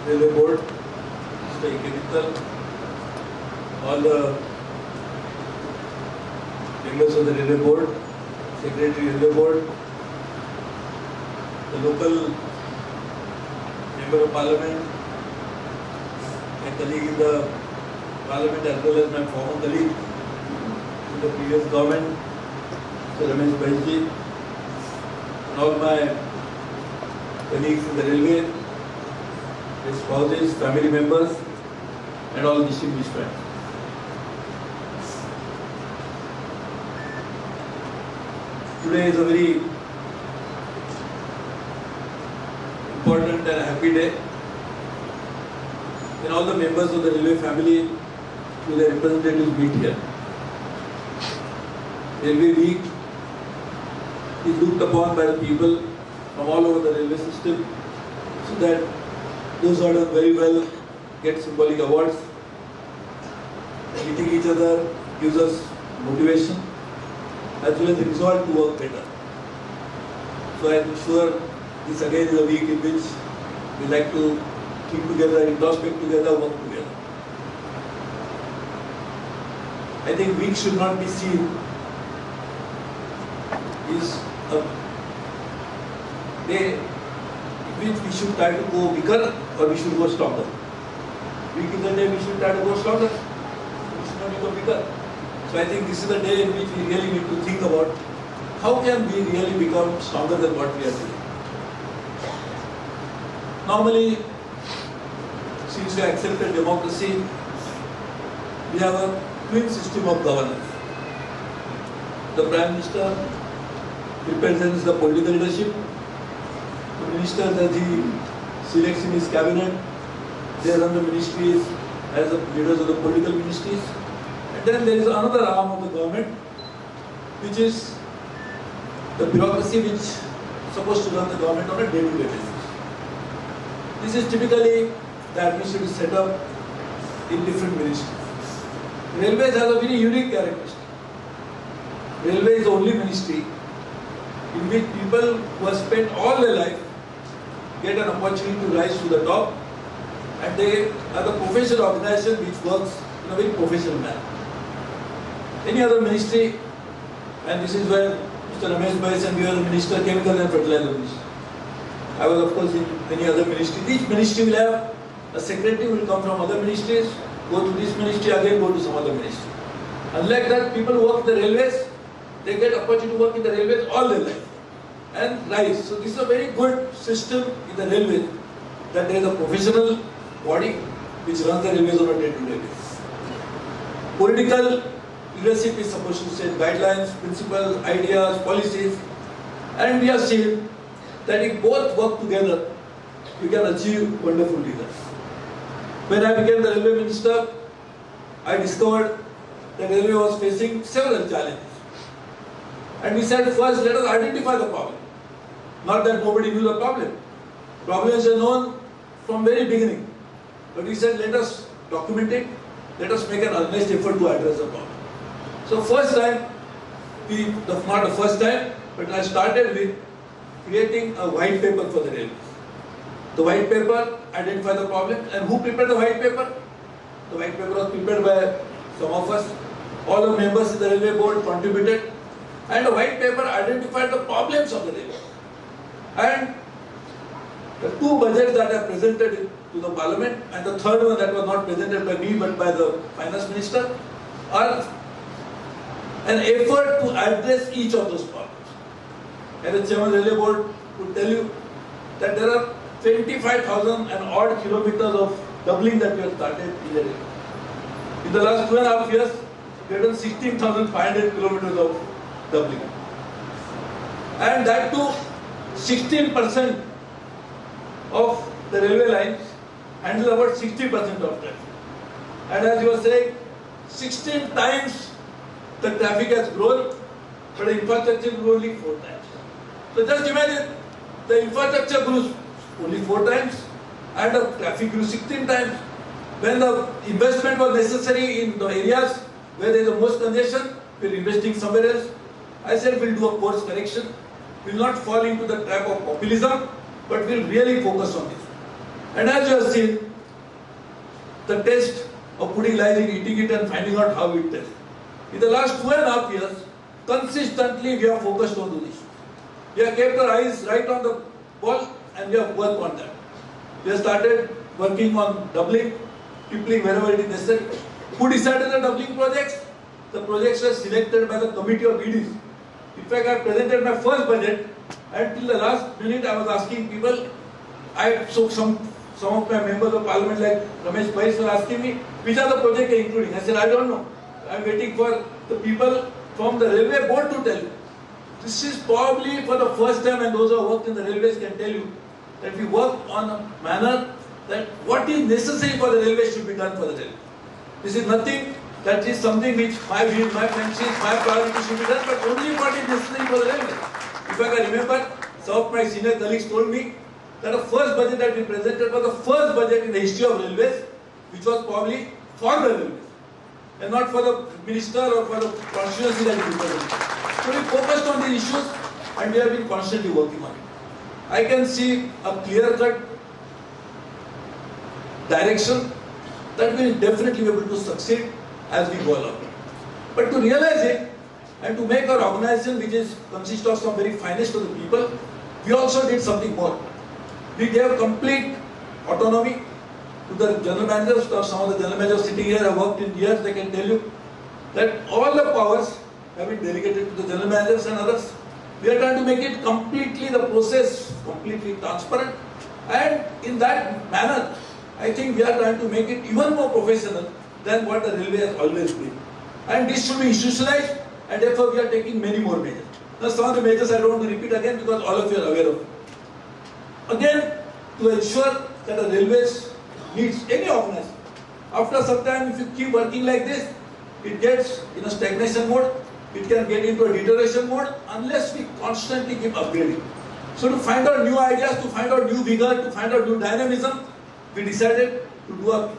Railway Board, Mr. A.K. Mittal, all the members of the Railway Board, Secretary Railway Board, the local Member of Parliament, my colleague in the Parliament as well as my former colleague in the previous government, Mr. Ramesh Bhaiji, and all my colleagues in the railway, their spouses, family members, and all distinguished friends. Today is a very important and happy day when all the members of the railway family with their representatives meet here. Railway Week is looked upon by the people from all over the railway system so that those who are done very well get symbolic awards. Meeting each other gives us motivation as well as resolve to work better. So I am sure this again is a week in which we like to think together, introspect together, work together. I think week should not be seen is a day in which we should try to go weaker or we should go stronger. Week is the day we should try to go stronger. We should not go weaker. So I think this is the day in which we really need to think about how can we really become stronger than what we are today. Normally, since we accepted democracy, we have a twin system of governance. The Prime Minister represents the political leadership. The ministers, as he selects in his cabinet, they run the ministries as the leaders of the political ministries. And then there is another arm of the government, which is the bureaucracy which is supposed to run the government on a day-to-day basis. This is typically the administrative setup in different ministries. Railways has a very unique characteristic. Railway is the only ministry in which people who have spent all their life get an opportunity to rise to the top, and they are the professional organization which works in a very professional manner. Any other ministry, and this is where Mr. Ramesh Bhaiji and we are the Minister, Chemical and Fertilizer Ministry. I was of course in many other ministries. Each ministry will have a secretary who will come from other ministries, go to this ministry, again go to some other ministry. Unlike that, people who work in the railways, they get opportunity to work in the railways all their life and rise. So this is a very good system in the railways, that there is a professional body which runs the railways on a day-to-day basis. Political leadership is supposed to set guidelines, principles, ideas, policies, and we have seen that if both work together, we can achieve wonderful results. When I became the railway minister, I discovered that railway was facing several challenges. And we said, first let us identify the problem. Not that nobody knew the problem. Problems are known from very beginning. But we said, let us document it, let us make an earnest effort to address the problem. So first time, not the first time, but I started with creating a white paper for the railways. The white paper identified the problem, and who prepared the white paper? The white paper was prepared by some of us. All the members in the railway board contributed, and the white paper identified the problems of the railway. And the two budgets that I presented to the parliament, and the third one that was not presented by me but by the finance minister, are an effort to address each of those problems. And the chairman of the railway board would tell you that there are 25,000 and odd kilometers of doubling that we have started in the railway. In the last 2.5 years, we have done 16,500 kilometers of doubling. And that too, 16% of the railway lines handle about 60% of traffic. And as you were saying, 16 times the traffic has grown, but the infrastructure grew only 4 times. So just imagine, the infrastructure grew only 4 times and the traffic grew 16 times. When the investment was necessary in the areas where there is the most congestion, we are investing somewhere else. I said we will do a course correction. We will not fall into the trap of populism, but we will really focus on this. And as you have seen, the test of putting lies in eating it and finding out how it tastes. In the last 2.5 years, consistently we have focused on those issues. We have kept our eyes right on the ball and we have worked on that. We have started working on doubling, tripling wherever it is necessary. Who decided the doubling projects? The projects were selected by the committee of EDs. In fact, I presented my first budget and till the last minute I was asking people, so some of my members of parliament like Ramesh Bhai were asking me, which are the projects they are including? I said, I don't know. I am waiting for the people from the railway board to tell me. This is probably for the first time, and those who have worked in the railways can tell you that we work on a manner that what is necessary for the railway should be done for the railway. This is nothing that is something which my view, my friendship, my priority should be done, but only what is necessary for the railway. In fact, I remember some of my senior colleagues told me that the first budget that we presented was the first budget in the history of railways, which was probably for the railways, and not for the minister or for the constituency that we presented. So we focused on these issues and we have been constantly working on it. I can see a clear-cut direction that we will definitely be able to succeed as we go along. But to realize it and to make our organization, which consists of some very finest of the people, we also did something more. We gave complete autonomy to the general managers. Some of the general managers sitting here have worked in years, they can tell you that all the powers have been delegated to the general managers and others. We are trying to make it completely, the process completely transparent, and in that manner, I think we are trying to make it even more professional than what the railway has always been. And this should be institutionalized, and therefore we are taking many more measures. Now some of the measures I don't want to repeat again because all of you are aware of it. Again, to ensure that the railways needs any organization. After some time, if you keep working like this, it gets in a stagnation mode, it can get into a deterioration mode unless we constantly keep upgrading. So to find out new ideas, to find out new vigor, to find out new dynamism, we decided to do a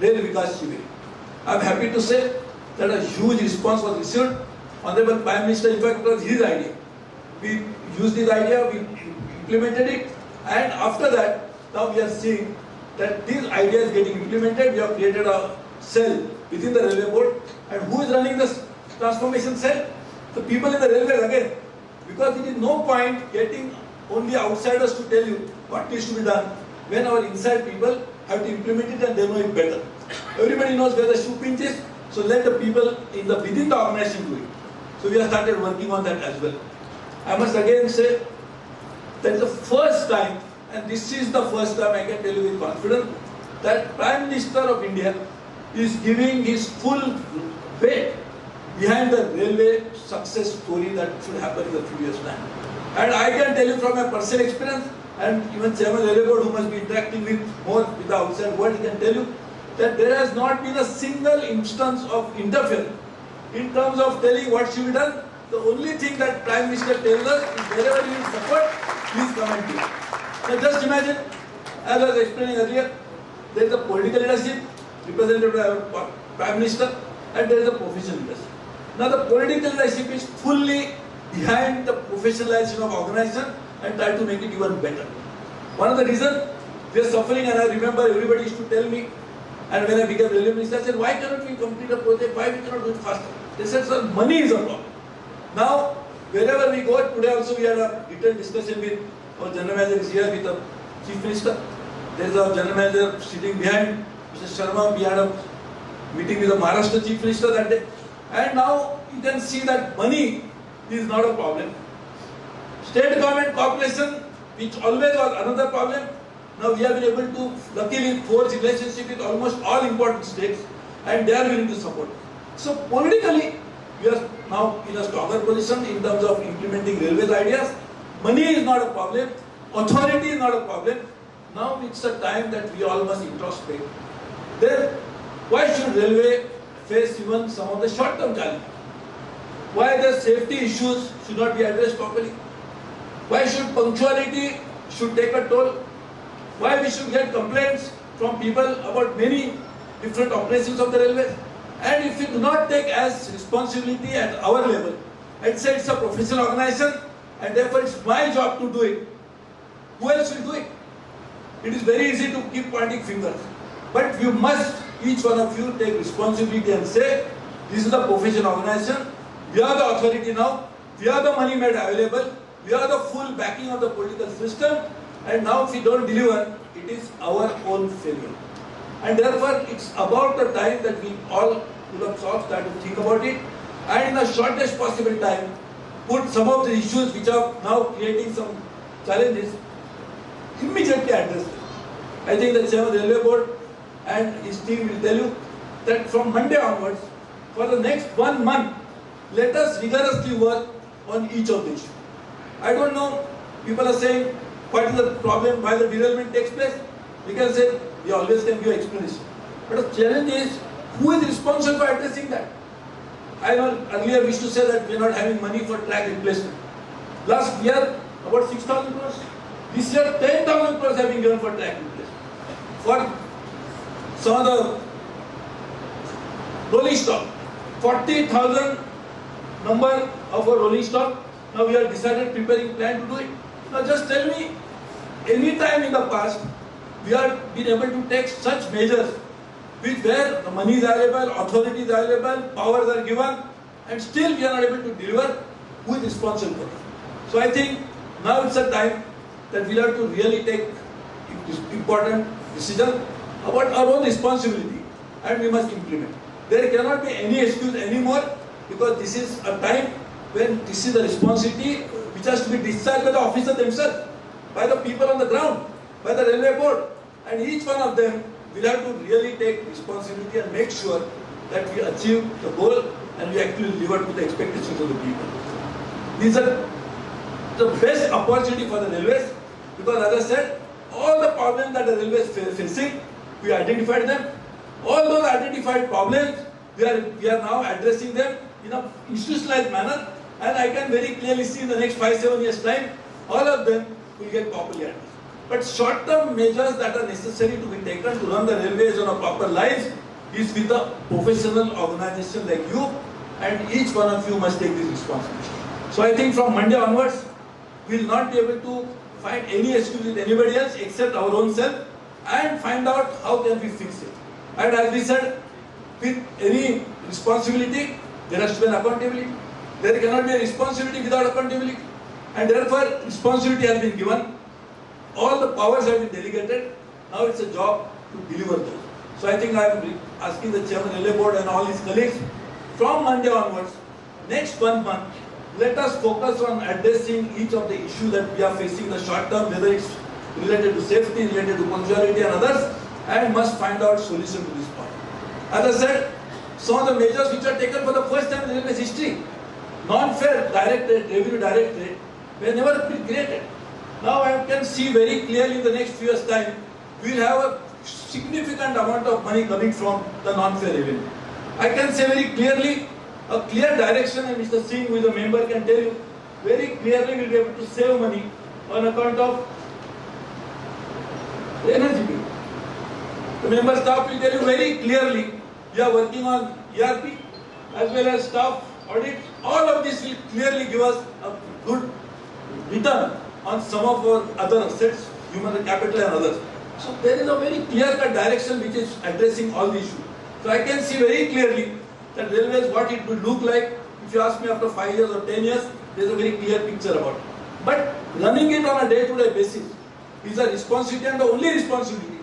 Rail Vikas Shivir. I am happy to say that a huge response was received. Honorable Prime Minister, in fact, it was his idea. We used his idea, we implemented it, and after that, now we are seeing that these ideas getting implemented. We have created a cell within the railway board, and who is running this transformation cell? The people in the railways again, because it is no point getting only outsiders to tell you what needs to be done when our inside people have to implement it and they know it better. Everybody knows where the shoe pinches, so let the people within the organization do it. So we have started working on that as well. I must again say that the first time, and this is the first time I can tell you with confidence, that Prime Minister of India is giving his full weight behind the railway success story that should happen in a few years' time. And I can tell you from my personal experience, and even Chairman Railway Board, who must be interacting with more with the outside world, he can tell you that there has not been a single instance of interference in terms of telling what should be done. The only thing that Prime Minister tells us is wherever you need support, please come and do it. Now just imagine, as I was explaining earlier, there is a political leadership represented by our Prime Minister, and there is a professional leadership. Now the political leadership is fully behind the professionalization of organization and try to make it even better. One of the reasons we are suffering, and I remember everybody used to tell me, and when I became railway minister, I said, why cannot we complete a project, why we cannot do it faster? They said, sir, money is a problem. Now, wherever we go, today also we had a detailed discussion with our general manager is here with the chief minister. There is a general manager sitting behind, Mr. Sharma. We had a meeting with the Maharashtra chief minister that day. And now you can see that money is not a problem. State government cooperation, which always was another problem, now we have been able to luckily forge relationship with almost all important states, and they are willing to support. So politically, we are now in a stronger position in terms of implementing railways ideas. Money is not a problem, authority is not a problem. Now it's a time that we all must introspect. Then, why should railway face even some of the short-term challenges? Why the safety issues should not be addressed properly? Why should punctuality should take a toll? Why we should get complaints from people about many different operations of the railways? And if we do not take as responsibility at our level, I'd say it's a professional organization and therefore it's my job to do it. Who else will do it? it is very easy to keep pointing fingers. But you must, each one of you, take responsibility and say, this is the profession organization, we are the authority now, we are the money made available, we are the full backing of the political system, and now if we don't deliver, it is our own failure. And therefore, it's about the time that we all pull up socks, start to think about it, and in the shortest possible time, put some of the issues which are now creating some challenges, immediately address them. I think the Chairman of the Railway Board and his team will tell you that from Monday onwards, for the next 1 month, let us rigorously work on each of the issues. I don't know, people are saying, what is the problem, why the derailment takes place? We can say, we always can give explanation. But the challenge is, who is responsible for addressing that? I know earlier we used to say that we are not having money for track replacement. Last year, about 6,000 crores. This year, 10,000 crores have been given for track replacement. For some of the rolling stock, 40,000 number of a rolling stock. Now we have decided preparing plan to do it. Now just tell me, any time in the past, we have been able to take such measures where the money is available, authority is available, powers are given, and still we are not able to deliver. Who is responsible for it? So I think now it's a time that we have to really take important decision about our own responsibility, and we must implement. There cannot be any excuse anymore, because this is a time when this is a responsibility which has to be discharged by the officers themselves, by the people on the ground, by the railway board, and each one of them will have to really take responsibility and make sure that we achieve the goal and we actually live up to the expectations of the people. These are the best opportunity for the railways, because as I said, all the problems that the railways facing, we identified them. All those identified problems, we are now addressing them in an institutionalized manner, and I can very clearly see in the next 5-7 years time, all of them will get properly addressed. But short-term measures that are necessary to be taken to run the railways on a proper lines is with a professional organization like you, and each one of you must take this responsibility. So I think from Monday onwards, we will not be able to find any excuse with anybody else except our own self, and find out how can we fix it. And as we said, with any responsibility, there has to be an accountability. There cannot be a responsibility without accountability. And therefore, responsibility has been given. All the powers have been delegated. Now it's a job to deliver those. So I think I am asking the Chairman of the Railway Board and all his colleagues, from Monday onwards, next 1 month, let us focus on addressing each of the issues that we are facing in the short term, whether it's related to safety, related to punctuality and others, and must find out solution to this point. As I said, some of the measures which are taken for the first time in the railway's history, non-fare directorate, revenue directorate, were never created. Now I can see very clearly in the next few years' time, we will have a significant amount of money coming from the non-fare revenue. I can say very clearly, a clear direction, and Mr. Singh, who is a member, can tell you, very clearly we will be able to save money on account of the energy bill. The member staff will tell you very clearly, we are working on ERP as well as staff audit. All of this will clearly give us a good return on some of our other assets, human capital and others. So there is a very clear-cut direction which is addressing all the issues. So I can see very clearly that railways, what it will look like. If you ask me after 5 years or 10 years, there is a very clear picture about it. But running it on a day-to-day basis is a responsibility, and the only responsibility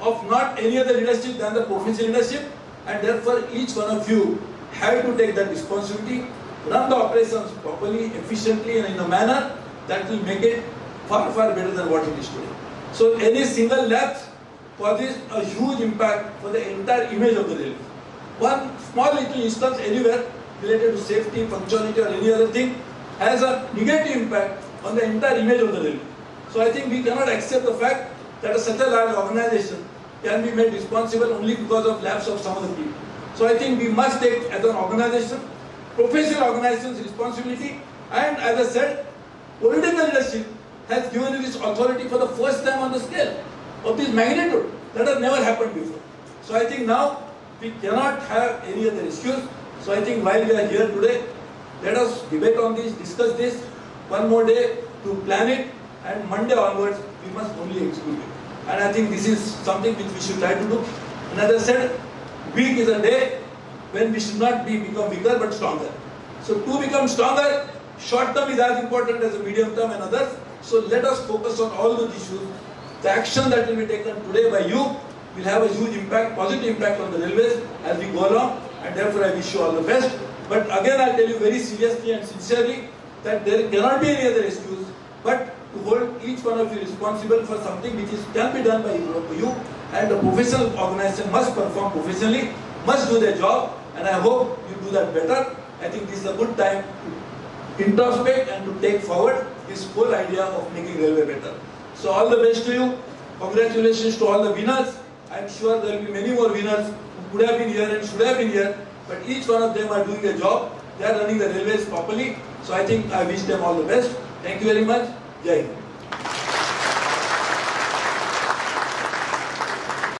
of not any other leadership than the professional leadership, and therefore each one of you have to take that responsibility, run the operations properly, efficiently, and in a manner that will make it far, far better than what it is today. So any single lapse causes a huge impact for the entire image of the railway. One small little instance anywhere related to safety, punctuality or any other thing has a negative impact on the entire image of the railway. So I think we cannot accept the fact that such a large organization can be made responsible only because of lapse of some of the people. So I think we must take as an organization, professional organization's responsibility, and as I said, political leadership has given you this authority for the first time on the scale of this magnitude. That has never happened before. So I think now we cannot have any other excuse. So I think while we are here today, let us debate on this, discuss this, one more day to plan it, and Monday onwards we must only execute it. and I think this is something which we should try to do. And as I said, weak is a day when we should not become weaker but stronger. So to become stronger, short term is as important as the medium term and others. So let us focus on all those issues. The action that will be taken today by you will have a huge impact, positive impact on the railways as we go along, and therefore I wish you all the best. But again I tell you very seriously and sincerely that there cannot be any other excuse but to hold each one of you responsible for something which can be done by you, and the professional organization must perform professionally, must do their job, and I hope you do that better. I think this is a good time to introspect and to take forward this whole idea of making railway better. So all the best to you. Congratulations to all the winners. I am sure there will be many more winners who could have been here and should have been here, but each one of them are doing their job. They are running the railways properly. So I think I wish them all the best. Thank you very much. Jai Hind.